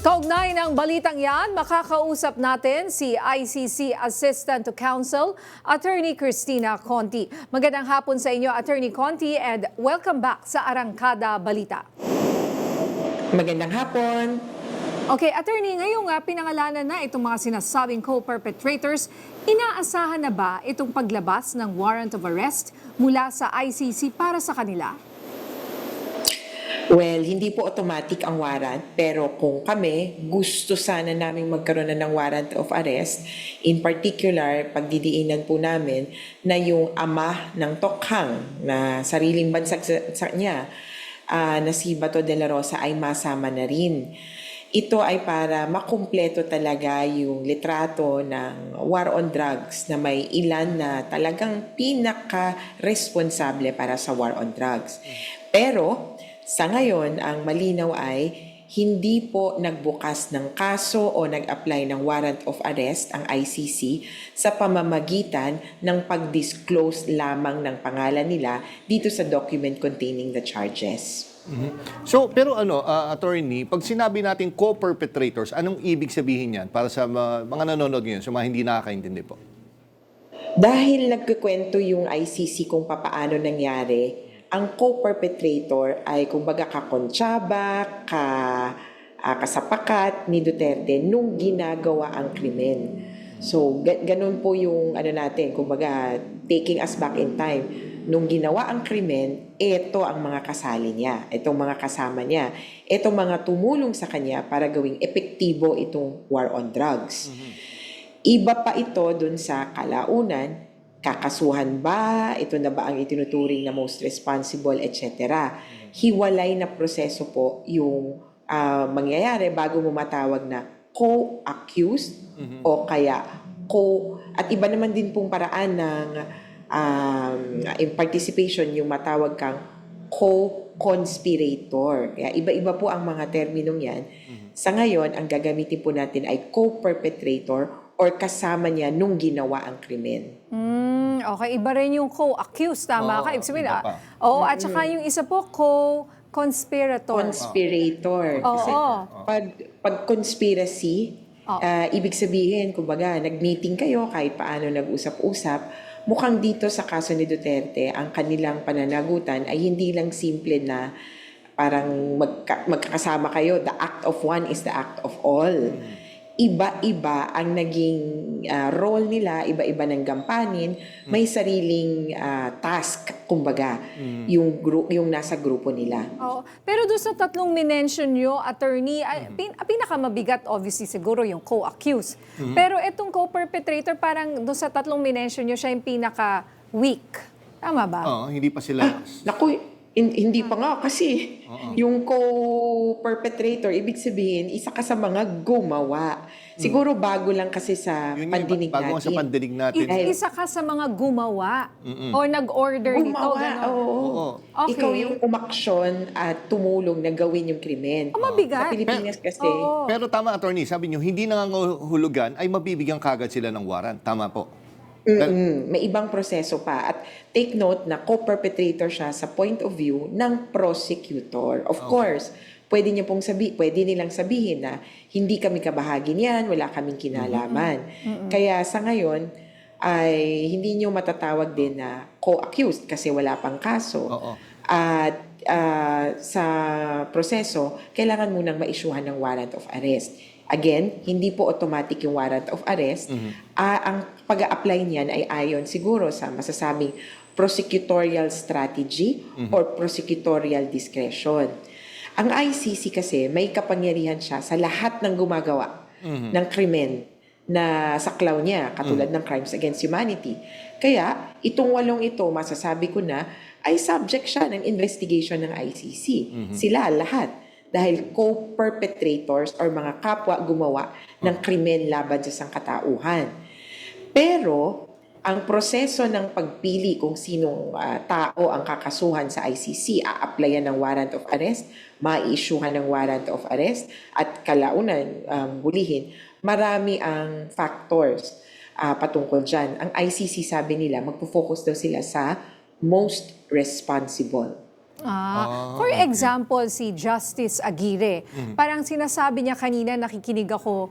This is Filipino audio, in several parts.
Kaugnay ng balitang yan, makakausap natin si ICC Assistant to Counsel, Attorney Cristina Conti. Magandang hapon sa inyo, Attorney Conti, and welcome back sa Arangkada Balita. Magandang hapon. Okay, Attorney, ngayong pinangalanan na itong mga sinasabing co-perpetrators, inaasahan na ba itong paglabas ng warrant of arrest mula sa ICC para sa kanila? Well, hindi po automatic ang warrant, pero kung kami, gusto sana namin magkaroon na ng warrant of arrest. In particular, pagdidiinan po namin na yung ama ng Tokhang na sariling bansa niya, na si Bato de la Rosa ay masama na rin. Ito ay para makumpleto talaga yung litrato ng war on drugs na may ilan na talagang pinaka-responsable para sa war on drugs. Pero sa ngayon, ang malinaw ay hindi po nagbukas ng kaso o nag-apply ng warrant of arrest ang ICC sa pamamagitan ng pag-disclose lamang ng pangalan nila dito sa document containing the charges. So, pero attorney, pag sinabi natin co-perpetrators, anong ibig sabihin yan para sa mga nanonood ngayon, sa mga hindi nakakaintindi po? Dahil nagkukwento yung ICC kung papaano nangyari, ang co-perpetrator ay kumbaga kakontsaba, kasapakat ni Duterte nung ginagawa ang krimen. So, ganun po yung natin, kumbaga taking us back in time. Nung ginawa ang krimen, ito ang mga kasali niya, itong mga kasama niya, itong mga tumulong sa kanya para gawing epektibo itong war on drugs. Iba pa ito dun sa kalaunan, kakasuhan ba? Ito na ba ang itinuturing na most responsible, etc. Hiwalay na proseso po yung mangyayari bago mo matawag na co-accused o kaya at iba naman din pong paraan ng participation yung matawag kang co-conspirator. Kaya iba-iba po ang mga terminong yan. Sa ngayon, ang gagamitin po natin ay co-perpetrator or kasama niya nung ginawa ang krimen. Okay, iba rin yung co-accused, tama ka? Ibig sabihin, at saka yung isa po, co-conspirator. Conspirator. Kasi pag conspiracy, ibig sabihin, kumbaga, nag-meeting kayo, kahit paano nag-usap-usap, mukhang dito sa kaso ni Duterte, ang kanilang pananagutan ay hindi lang simple na parang magkakasama kayo, the act of one is the act of all. Iba-iba ang naging role nila, iba-iba ng gampanin, may sariling task, kumbaga, yung nasa grupo nila. Pero doon sa tatlong minention nyo, attorney, pinakamabigat obviously siguro yung co-accused. Pero itong co-perpetrator, parang doon sa tatlong minention nyo, siya yung pinaka-weak. Tama ba? Hindi pa sila. Naku, hindi pa nga kasi yung co-perpetrator, ibig sabihin, isa ka sa mga gumawa. Siguro bago lang kasi sa pandinig natin. Bago sa pandinig natin. Isa ka sa mga gumawa o nag-order nito. Oo. Okay. Ikaw yung umaksyon at tumulong na gawin yung krimen. Mabigat. Sa Pilipinas kasi. Pero tama, attorney, sabi nyo, hindi nangangahulugan ay mabibigyan kagad sila ng warrant. Tama po. May ibang proseso pa. At take note na co-perpetrator siya sa point of view ng prosecutor. Of course, pwede nilang sabihin na hindi kami kabahagi niyan, wala kaming kinalaman. Kaya sa ngayon, ay hindi nyo matatawag din na co-accused kasi wala pang kaso. At sa proseso, kailangan munang ma-issuehan ng warrant of arrest. Again, hindi po automatic yung warrant of arrest. Ang pag-a-apply niyan ay ayon siguro sa masasabing prosecutorial strategy or prosecutorial discretion. Ang ICC kasi may kapangyarihan siya sa lahat ng gumagawa ng krimen na saklaw niya, katulad ng crimes against humanity. Kaya, itong 8 ito, masasabi ko na, ay subject siya ng investigation ng ICC. Sila lahat. Dahil co-perpetrators or mga kapwa gumawa ng krimen laban sa sangkatauhan. Pero, ang proseso ng pagpili kung sinong tao ang kakasuhan sa ICC, a-applyan ng warrant of arrest, ma-issuehan ng warrant of arrest, at kalaunan, hulihin, marami ang factors patungkol dyan. Ang ICC, sabi nila, magpo-focus daw sila sa most responsible. For example, si Justice Aguirre, parang sinasabi niya kanina, nakikinig ako,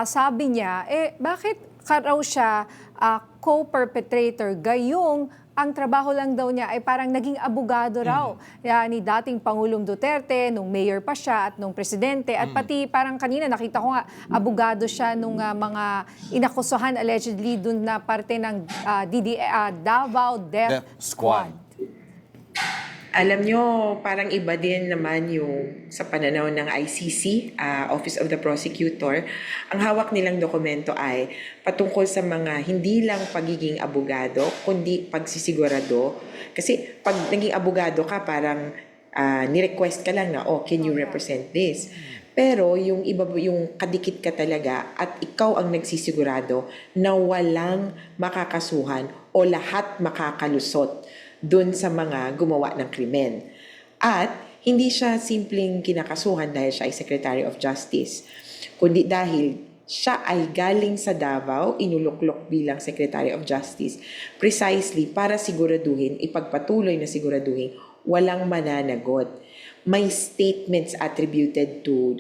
sabi niya, bakit ka raw siya co-perpetrator, gayong ang trabaho lang daw niya ay parang naging abogado raw ni dating Pangulong Duterte, nung mayor pa siya at nung presidente. At pati parang kanina nakita ko nga, abogado siya nung mga inakusahan allegedly dun na parte ng Davao Death Squad. Alam nyo, parang iba din naman yung sa pananaw ng ICC, Office of the Prosecutor. Ang hawak nilang dokumento ay patungkol sa mga hindi lang pagiging abogado, kundi pagsisigurado. Kasi pag naging abogado ka, parang ni-request ka lang na, can you represent this? Pero yung iba, yung kadikit ka talaga at ikaw ang nagsisigurado na walang makakasuhan o lahat makakalusot dun sa mga gumawa ng krimen. At hindi siya simpleng kinakasuhan dahil siya ay Secretary of Justice, kundi dahil siya ay galing sa Davao, inuluklok bilang Secretary of Justice, precisely para siguraduhin, ipagpatuloy na siguraduhin, walang mananagot. May statements attributed to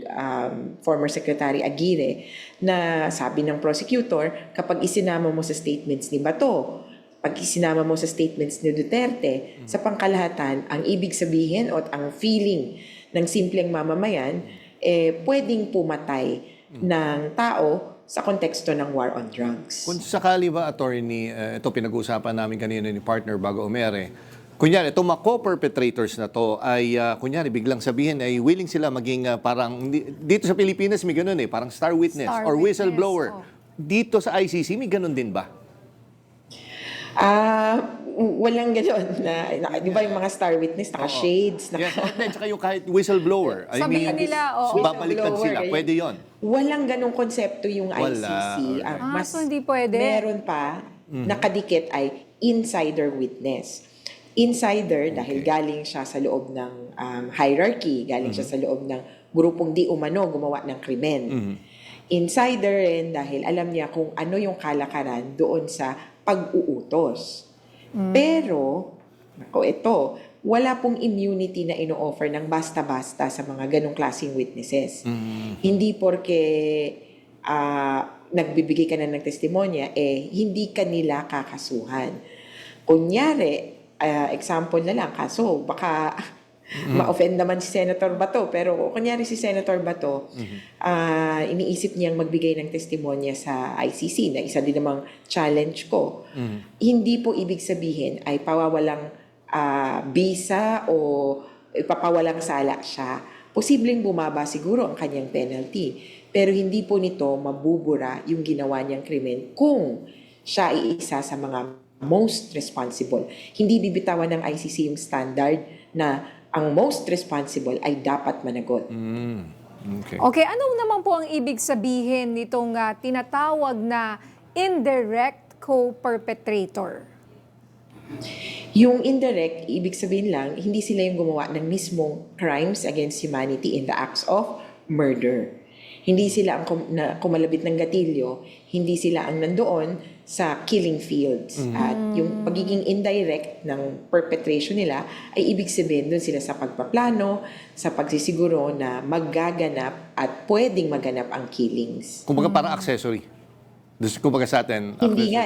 former Secretary Aguirre na sabi ng prosecutor, kapag isinama mo sa statements ni Bato, pag isinama mo sa statements ni Duterte, sa pangkalahatan, ang ibig sabihin o ang feeling ng simpleng mamamayan, pwedeng pumatay ng tao sa konteksto ng war on drugs. Kung sakali ba, attorney, ito pinag-uusapan namin kanina ni partner bago umere, kunyari, itong mga co-perpetrators na to ay, kunyari, biglang sabihin ay willing sila maging parang, dito sa Pilipinas may ganun parang star witness or whistleblower. Dito sa ICC may ganun din ba? Walang gano'n na, di ba yung mga star witness, naka-shades, Yes, and tsaka yung kahit whistleblower. Sabihin nila, babaliktad sila. Pwede yon. Walang ganong konsepto yung ICC. So hindi pwede. Meron pa, nakadikit ay insider witness. Insider, dahil galing siya sa loob ng hierarchy, galing siya sa loob ng grupong di umano gumawa ng krimen. Insider rin dahil alam niya kung ano yung kalakaran doon sa pag-uutos. Pero, ito, wala pong immunity na ino-offer ng basta-basta sa mga ganong klaseng witnesses. Hindi porke nagbibigay ka na ng testimonya, hindi ka nila kakasuhan. Kunyari, example na lang, kaso baka ma-offend naman si Senator Bato, pero kunyari si Senator Bato, iniisip niyang magbigay ng testimonya sa ICC, na isa din namang challenge ko. Hindi po ibig sabihin ay pawawalang bisa o ipapawalang sala siya. Posibleng bumaba siguro ang kanyang penalty, pero hindi po nito mabubura yung ginawa niyang krimen kung siya ay isa sa mga most responsible. Hindi bibitawan ng ICC yung standard na ang most responsible ay dapat managot. Okay, ano naman po ang ibig sabihin nitong tinatawag na indirect co-perpetrator? Yung indirect, ibig sabihin lang, hindi sila yung gumawa ng mismong crimes against humanity in the acts of murder. Hindi sila ang kumalabit ng gatilyo, hindi sila ang nandoon sa killing fields. At yung pagiging indirect ng perpetration nila ay ibig sabihin doon sila sa pagpaplano, sa pagsisiguro na maggaganap at pwedeng maganap ang killings. Kumbaga parang accessory. Kumbaga sa atin, Hindi nga,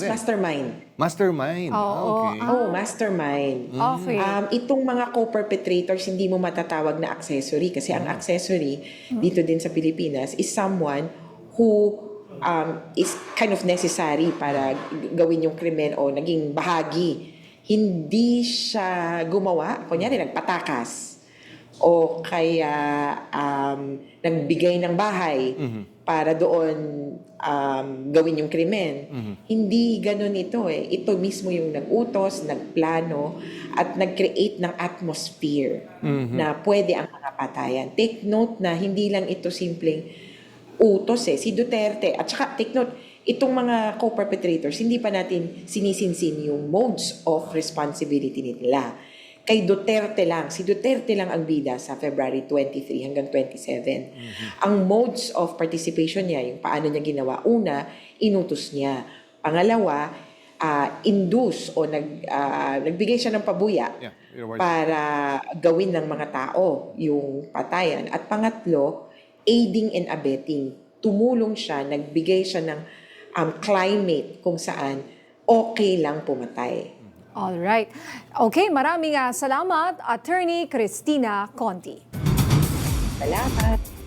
mastermind. Mastermind. Okay. Mastermind. Okay. Itong mga co-perpetrators, hindi mo matatawag na accessory kasi ang accessory dito din sa Pilipinas is someone who is kind of necessary para gawin yung krimen o naging bahagi. Hindi siya gumawa, kunyari nagpatakas o kaya nagbigay ng bahay para doon gawin yung krimen. Hindi ganun ito Ito mismo yung nag-utos, nagplano, at nag-create ng atmosphere na pwede ang mga patayan. Take note na hindi lang ito simpleng utos Si Duterte, at saka take note, itong mga co-perpetrators, hindi pa natin sinisinsin yung modes of responsibility nila. Kay Duterte lang, si Duterte lang ang bida sa February 23 hanggang 27. Ang modes of participation niya, yung paano niya ginawa, una, inutos niya. Pangalawa, induce o nagbigay siya ng pabuya Yeah, your words. para gawin ng mga tao yung patayan. At pangatlo, aiding and abetting. Tumulong siya, nagbigay siya ng climate kung saan okay lang pumatay. Alright. Okay, maraming salamat, Attorney Cristina Conti. Salamat!